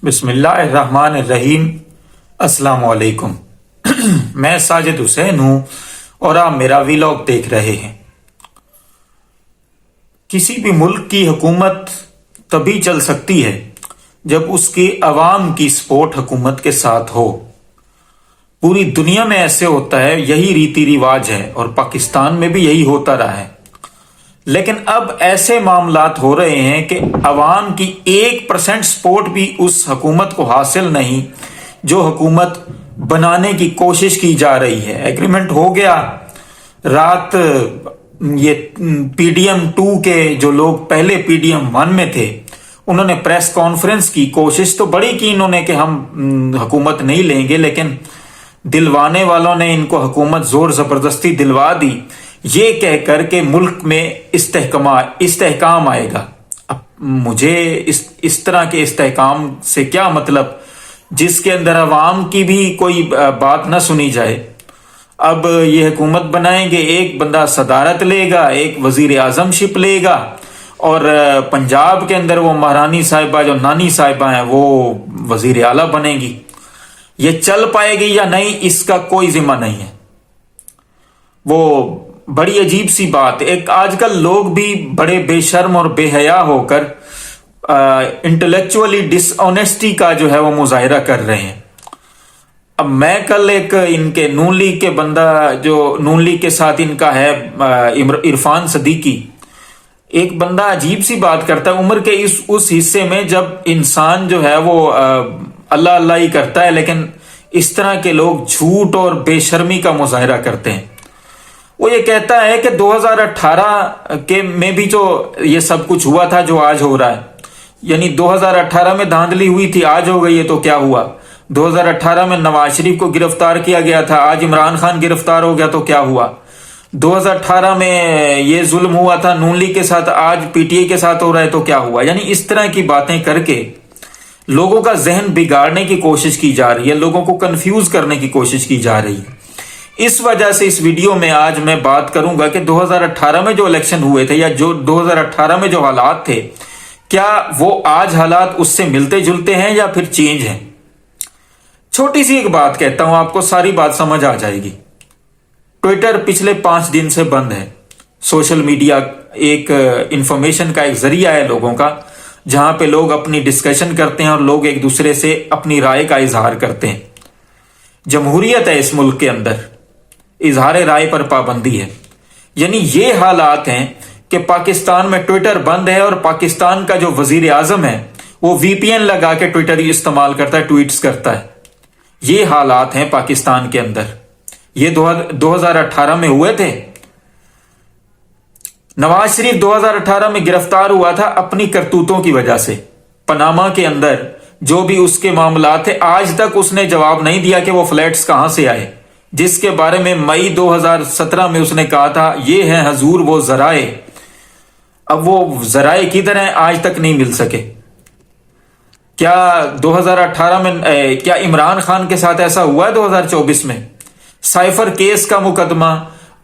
बिस्मिल्लाहिर्रहमानिर्रहीम। अस्सलाम वालेकुम। मैं साजिद हुसैन हूं और आप मेरा वीलॉग देख रहे हैं। किसी भी मुल्क की हुकूमत तभी चल सकती है जब उसकी अवाम की सपोर्ट हुकूमत के साथ हो। पूरी दुनिया में ऐसे होता है, यही रीति रिवाज है और पाकिस्तान में भी यही होता रहा है। लेकिन अब ऐसे मामलात हो रहे हैं कि अवाम की 1% सपोर्ट भी उस हुकूमत को हासिल नहीं जो हुकूमत बनाने की कोशिश की जा रही है। एग्रीमेंट हो गया, रात ये पीडीएम 2 के जो लोग पहले पीडीएम 1 में थे उन्होंने प्रेस कॉन्फ्रेंस की, कोशिश तो बड़ी की इन्होंने कि हम हुकूमत नहीं लेंगे, लेकिन दिलवाने वालों ने इनको हुकूमत जोर जबरदस्ती दिलवा दी, ये कह कर के मुल्क में इस्तेहकाम आएगा। अब मुझे इस तरह के इस्तेहकाम से क्या मतलब जिसके अंदर अवाम की भी कोई बात ना सुनी जाए। अब ये हुकूमत बनाएंगे, एक बंदा सदारत लेगा, एक वजीर आजमशिप लेगा और पंजाब के अंदर वो महारानी साहिबा जो नानी साहिबा हैं वो वजीर आला बनेगी। ये चल पाएगी या नहीं इसका कोई जिम्मा नहीं है। वो बड़ी अजीब सी बात। एक आजकल लोग भी बड़े बेशर्म और बेहया होकर इंटेलेक्चुअली डिसऑनेस्टी का जो है वो मुजाहिरा कर रहे हैं। अब मैं कल एक इनके नून लीग के बंदा जो नून लीग के साथ इनका है इरफान सदीकी, एक बंदा अजीब सी बात करता है उम्र के उस हिस्से में जब इंसान जो है वो अल्लाह अल्लाह ही करता है, लेकिन इस तरह के लोग झूठ और बेशर्मी का मुजाहिरा करते हैं। वो ये कहता है कि 2018 के में भी जो ये सब कुछ हुआ था जो आज हो रहा है, यानी 2018 में धांधली हुई थी, आज हो गई है तो क्या हुआ। 2018 में नवाज शरीफ को गिरफ्तार किया गया था, आज इमरान खान गिरफ्तार हो गया तो क्या हुआ। 2018 में ये जुल्म हुआ था नून लीग के साथ, आज पीटीआई के साथ हो रहा है तो क्या हुआ। यानी इस तरह की बातें करके लोगों का जहन बिगाड़ने की कोशिश की जा रही है, लोगों को कंफ्यूज करने की कोशिश की जा रही है। इस वजह से इस वीडियो में आज मैं बात करूंगा कि 2018 में जो इलेक्शन हुए थे या जो 2018 में जो हालात थे, क्या वो आज हालात उससे मिलते जुलते हैं या फिर चेंज हैं। छोटी सी एक बात कहता हूं, आपको सारी बात समझ आ जाएगी। ट्विटर पिछले 5 दिन से बंद है। सोशल मीडिया एक इंफॉर्मेशन का एक जरिया है लोगों का, जहां पे लोग अपनी डिस्कशन करते हैं और लोग एक दूसरे से अपनी राय का इजहार करते हैं। जमहूरियत है इस मुल्क के अंदर, इजहार राय पर पाबंदी है। यानी ये हालात हैं कि पाकिस्तान में ट्विटर बंद है और पाकिस्तान का जो वजीर आजम है वो वीपीएन लगा के ट्विटर इस्तेमाल करता है, ट्वीट्स करता है। ये हालात हैं पाकिस्तान के अंदर। ये 2018 में हुए थे। नवाज शरीफ 2018 में गिरफ्तार हुआ था अपनी करतूतों की वजह से। पनामा के अंदर जो भी उसके मामलात थे, आज तक उसने जवाब नहीं दिया कि वो फ्लैट्स कहां से आए, जिसके बारे में मई 2017 में उसने कहा था ये है हजूर वो जराए। अब वो जराए किधर हैं आज तक नहीं मिल सके। क्या 2018 में क्या इमरान खान के साथ ऐसा हुआ है 2024 में। साइफर केस का मुकदमा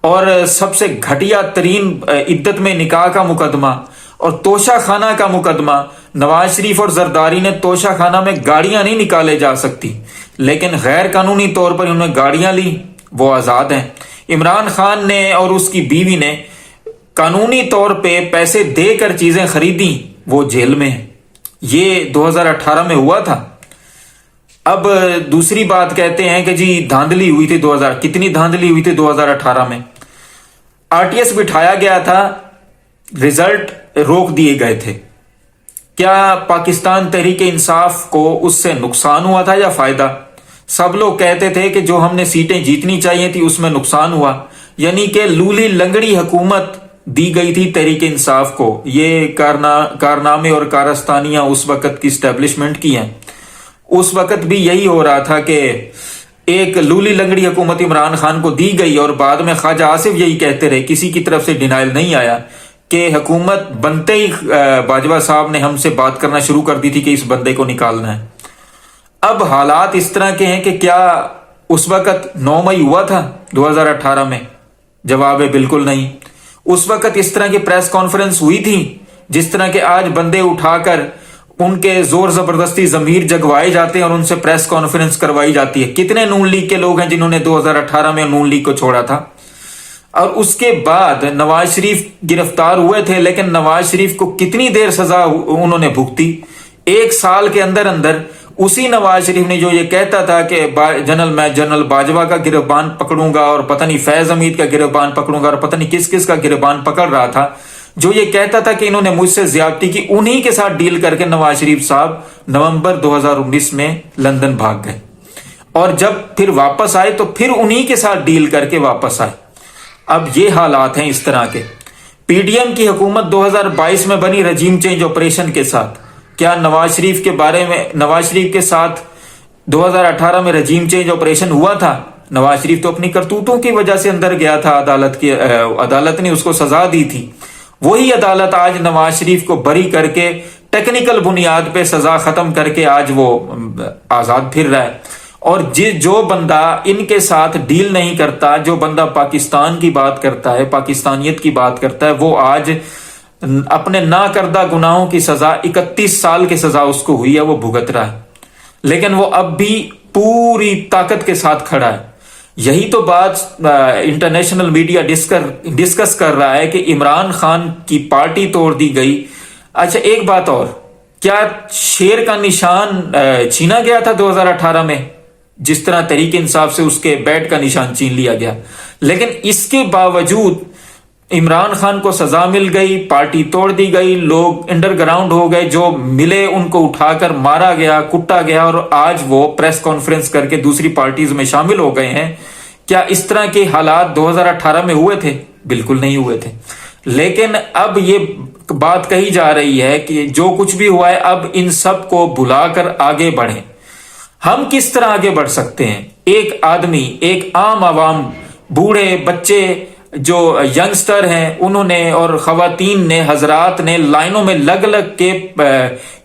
और सबसे घटिया तरीन इद्दत में निकाह का मुकदमा और तोशा खाना का मुकदमा। नवाज शरीफ और जरदारी ने तोशा खाना में गाड़ियां नहीं निकाले जा सकती, लेकिन गैर कानूनी तौर पर उन्होंने गाड़ियां ली, वो आजाद हैं। इमरान खान ने और उसकी बीवी ने कानूनी तौर पे पैसे देकर चीजें खरीदी, वो जेल में है। ये 2018 में हुआ था। अब दूसरी बात कहते हैं कि जी धांधली हुई थी 2000, कितनी धांधली हुई थी 2018 में। आरटीएस बिठाया गया था, रिजल्ट रोक दिए गए थे। क्या पाकिस्तान तहरीक इंसाफ को उससे नुकसान हुआ था या फायदा। सब लोग कहते थे कि जो हमने सीटें जीतनी चाहिए थी उसमें नुकसान हुआ, यानी कि लूली लंगड़ी हुकूमत दी गई थी तहरीक इंसाफ को। ये कारनामे और कारस्तानियां उस वक्त की स्टैब्लिशमेंट की हैं। उस वक्त भी यही हो रहा था कि एक लूली लंगड़ी हुकूमत इमरान खान को दी गई और बाद में ख्वाजा आसिफ यही कहते रहे, किसी की तरफ से डिनाइल नहीं आया कि हुकूमत बनते ही बाजवा साहब ने हमसे बात करना शुरू कर दी थी कि इस बंदे को निकालना है। अब हालात इस तरह के हैं कि क्या उस वक्त 9 मई हुआ था 2018 में। जवाब है बिल्कुल नहीं। उस वक्त इस तरह की प्रेस कॉन्फ्रेंस हुई थी जिस तरह के आज बंदे उठाकर ان کے زور زبردستی ضمیر جگوائے جاتے ہیں اور ان سے پریس کانفرنس کروائی جاتی ہے. کتنے نون لیگ کے لوگ ہیں جنہوں نے 2018 میں نون لیگ کو چھوڑا تھا؟ اور اس کے بعد نواز شریف گرفتار ہوئے تھے، لیکن نواز شریف کو کتنی دیر سزا انہوں نے بھگتی؟ 1 سال کے اندر اندر اسی نواز شریف نے جو یہ کہتا تھا کہ میں جنرل باجوہ کا گریبان پکڑوں گا اور پتہ نہیں فیض حمید کا گریبان پکڑوں گا اور پتہ نہیں کس کس کا گریبان پکڑ رہا تھا، جو یہ کہتا تھا کہ انہوں نے مجھ سے زیادتی کی، انہی کے ساتھ ڈیل کر کے نواز شریف صاحب نومبر 2019 میں لندن بھاگ گئے، اور جب پھر واپس آئے تو پھر انہی کے ساتھ ڈیل کر کے واپس آئے. اب یہ حالات ہیں اس طرح کے. پی ڈی ایم کی حکومت 2022 میں بنی رجیم چینج آپریشن کے ساتھ. کیا نواز شریف کے بارے میں نواز شریف کے ساتھ 2018 میں رجیم چینج آپریشن ہوا تھا؟ نواز شریف تو اپنی کرتوتوں کی وجہ سے اندر گیا تھا، عدالت نے اس کو سزا دی تھی. وہی عدالت آج نواز شریف کو بری کر کے ٹیکنیکل بنیاد پہ سزا ختم کر کے آج وہ آزاد پھر رہا ہے. اور جو بندہ ان کے ساتھ ڈیل نہیں کرتا، جو بندہ پاکستان کی بات کرتا ہے، پاکستانیت کی بات کرتا ہے، وہ آج اپنے نہ کردہ گناہوں کی سزا 31 سال کی سزا اس کو ہوئی ہے، وہ بھگت رہا ہے، لیکن وہ اب بھی پوری طاقت کے ساتھ کھڑا ہے. یہی تو بات انٹرنیشنل میڈیا ڈسکس کر رہا ہے کہ عمران خان کی پارٹی توڑ دی گئی. اچھا ایک بات اور، کیا شیر کا نشان چھینا گیا تھا 2018 میں؟ جس طرح تحریک انصاف سے اس کے بیٹ کا نشان چھین لیا گیا، لیکن اس کے باوجود عمران خان کو سزا مل گئی، پارٹی توڑ دی گئی، لوگ انڈر گراؤنڈ ہو گئے، جو ملے ان کو اٹھا کر مارا گیا، کٹا گیا، اور آج وہ پریس کانفرنس کر کے دوسری پارٹیز میں شامل ہو گئے ہیں. کیا اس طرح کے حالات 2018 میں ہوئے تھے؟ بالکل نہیں ہوئے تھے. لیکن اب یہ بات کہی جا رہی ہے کہ جو کچھ بھی ہوا ہے اب ان سب کو بھلا کر آگے بڑھیں. ہم کس طرح آگے بڑھ سکتے ہیں؟ ایک آدمی، ایک عام عوام، بوڑھے، بچے، جو ینگسٹر ہیں، انہوں نے اور خواتین نے، حضرات نے لائنوں میں لگ کے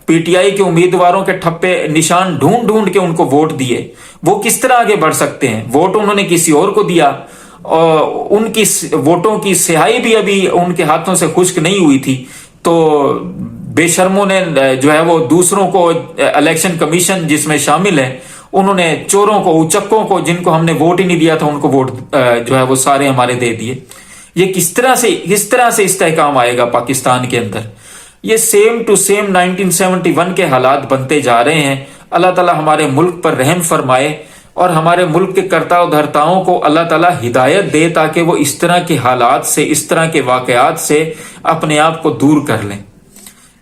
پی ٹی آئی کے امیدواروں کے ٹھپے نشان ڈھونڈ کے ان کو ووٹ دیے. وہ کس طرح آگے بڑھ سکتے ہیں؟ ووٹ انہوں نے کسی اور کو دیا، اور ان کی ووٹوں کی سیاہی بھی ابھی ان کے ہاتھوں سے خشک نہیں ہوئی تھی، تو بے شرموں نے جو ہے وہ دوسروں کو، الیکشن کمیشن جس میں شامل ہے، انہوں نے چوروں کو، اچکوں کو، جن کو ہم نے ووٹ ہی نہیں دیا تھا، ان کو ووٹ جو ہے وہ سارے ہمارے دے دیے. یہ کس طرح سے استحکام آئے گا پاکستان کے اندر؟ یہ سیم ٹو سیم 1971 کے حالات بنتے جا رہے ہیں. اللہ تعالی ہمارے ملک پر رحم فرمائے اور ہمارے ملک کے کرتا و دھرتاؤں کو اللہ تعالی ہدایت دے، تاکہ وہ اس طرح کے حالات سے، اس طرح کے واقعات سے اپنے آپ کو دور کر لیں.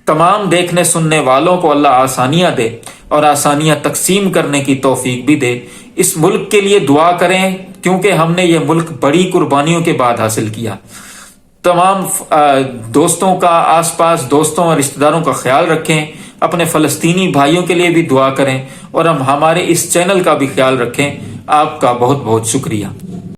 تمام دیکھنے سننے والوں کو اللہ آسانیاں دے اور آسانیاں تقسیم کرنے کی توفیق بھی دے. اس ملک کے لیے دعا کریں، کیونکہ ہم نے یہ ملک بڑی قربانیوں کے بعد حاصل کیا. تمام دوستوں کا، آس پاس دوستوں اور رشتہ داروں کا خیال رکھیں. اپنے فلسطینی بھائیوں کے لیے بھی دعا کریں، اور ہم ہمارے اس چینل کا بھی خیال رکھیں. آپ کا بہت بہت شکریہ.